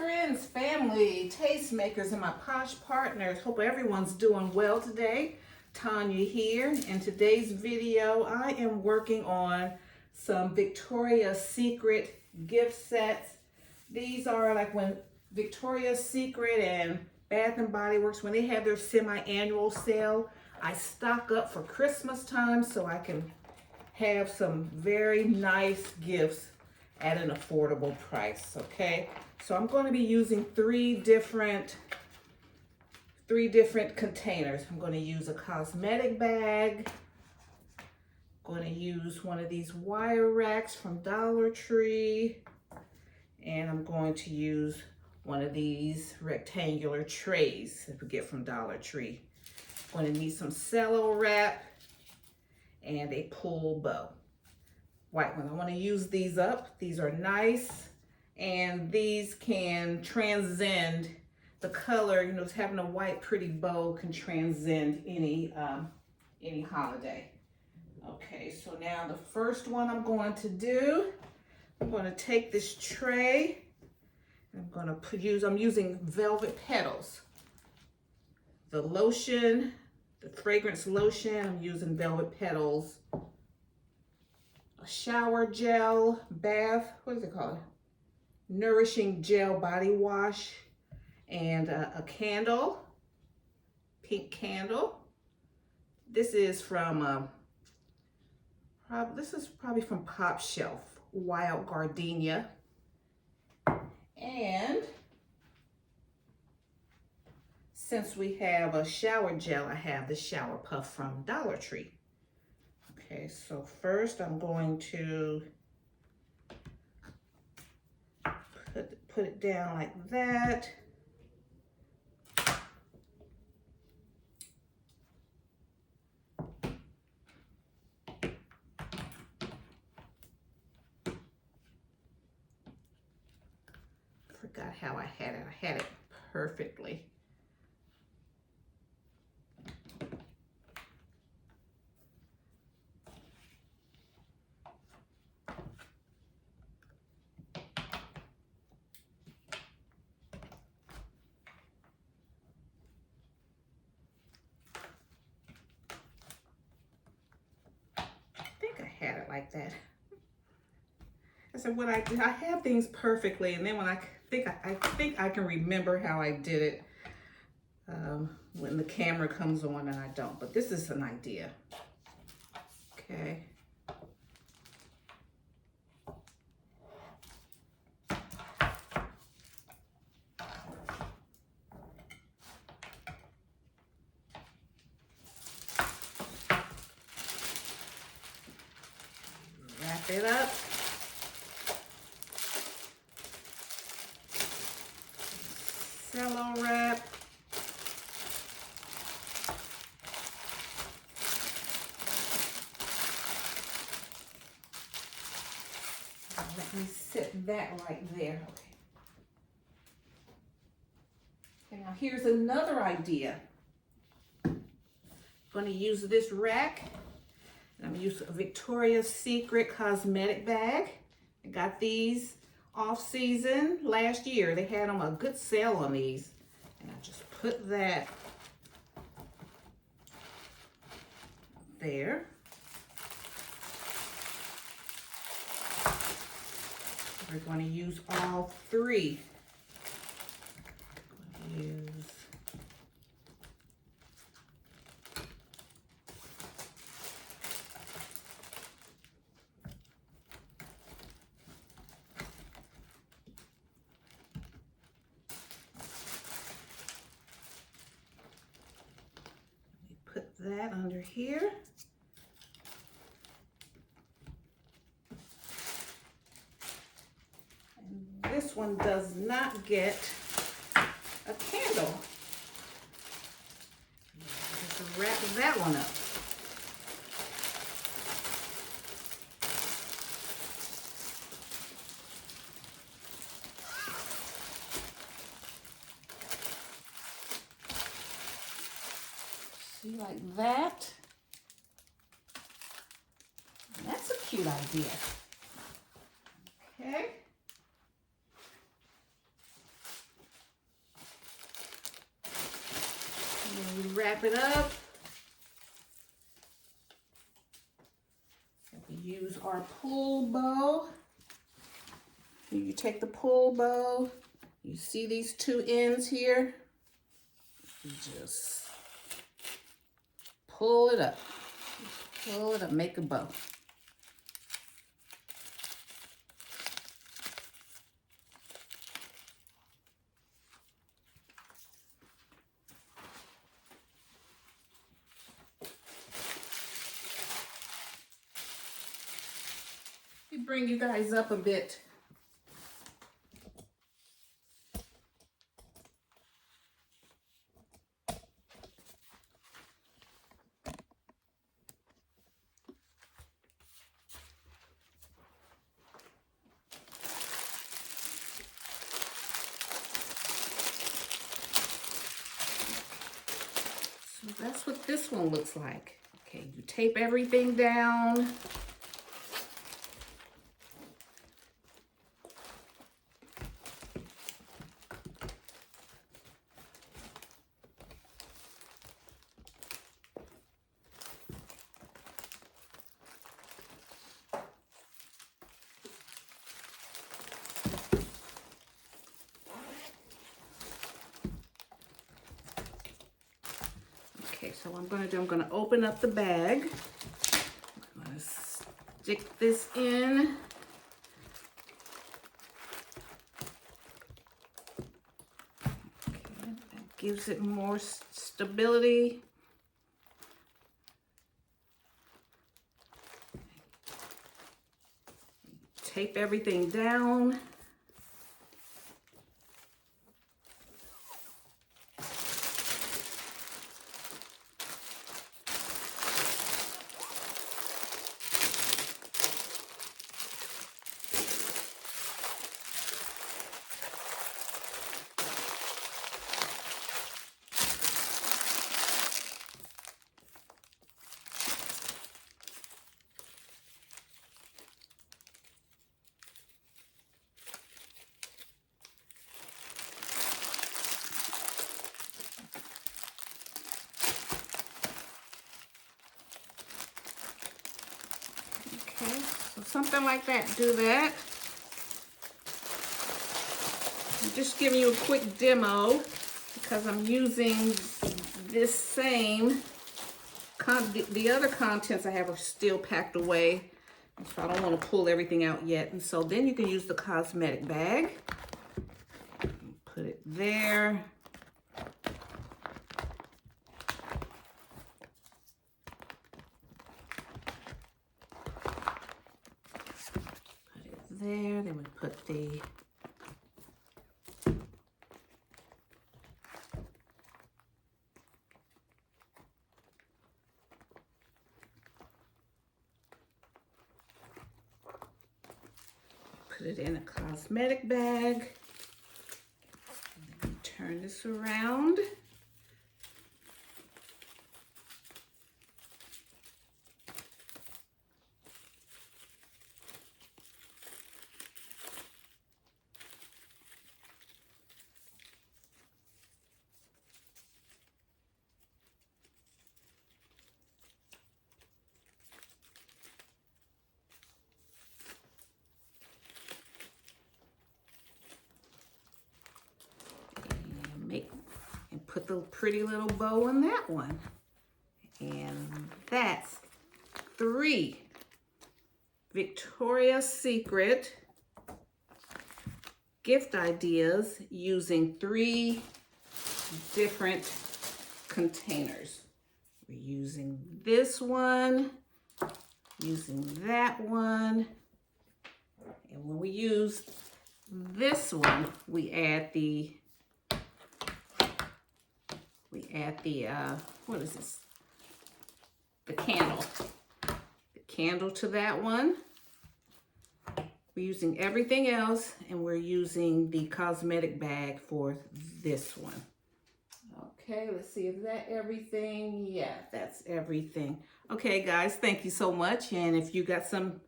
friends, family, tastemakers, and my posh partners. Hope everyone's doing well today. Tanya here. In today's video, I am working on some Victoria's Secret gift sets. These are like when Victoria's Secret and Bath and Body Works, when they have their semi-annual sale, I stock up for Christmas time so I can have some very nice gifts at an affordable price, okay? So I'm going to be using three different containers. I'm going to use a cosmetic bag. I'm going to use one of these wire racks from Dollar Tree. And I'm going to use one of these rectangular trays that we get from Dollar Tree. I'm going to need some cello wrap and a pull bow. White one. I want to use these up. These are nice, and these can transcend the color. You know, having a white pretty bow can transcend any holiday. Okay, so now the first one I'm going to do, I'm going to take this tray. I'm using Velvet Petals. The lotion, the fragrance lotion, I'm using Velvet Petals. A shower gel, bath, what is it called? Nourishing gel body wash, and a candle, pink candle. This is from, this is probably from Pop Shelf, Wild Gardenia. And since we have a shower gel, I have the Shower Puff from Dollar Tree. Okay, so first I'm going to put it down like that. Forgot how I had it. I had it perfectly. Had it like that. I said, what I did, I have things perfectly, and then when I think I can remember how I did it when the camera comes on, and I don't. But this is an idea. Okay. Wrap it up. Cello wrap. Let me sit that right there. Okay. Okay, now here's another idea. I'm going to use this rack. I'm going to use a Victoria's Secret cosmetic bag. I got these off season last year. They had them a good sale on these. And I just put that there. We're going to use all three. I'm going to use that under here. And this one does not get a candle. Just wrap that one up. Like that. And that's a cute idea. Okay. wrap it up. And we use our pull bow. You take the pull bow, you see these two ends here? You just pull it up. Pull it up, make a bow. Let me bring you guys up a bit. So that's what this one looks like. Okay, you tape everything down. Okay, so what I'm gonna open up the bag. I'm gonna stick this in. Okay, that gives it more stability. Tape everything down. Okay, so something like that, do that. I'm just giving you a quick demo because I'm using this same, the other contents I have are still packed away. So I don't want to pull everything out yet. And so then you can use the cosmetic bag. Put it there. There, then we put the put it in a cosmetic bag. And then turn this around. And put the pretty little bow on that one. And that's 3 Victoria's Secret gift ideas using 3 different containers. We're using this one, using that one, and when we use this one, we add the what is this? The candle. The candle to that one. We're using everything else, and we're using the cosmetic bag for this one. Okay, let's see, is that everything? Yeah, that's everything. Okay, guys, thank you so much. And if you got some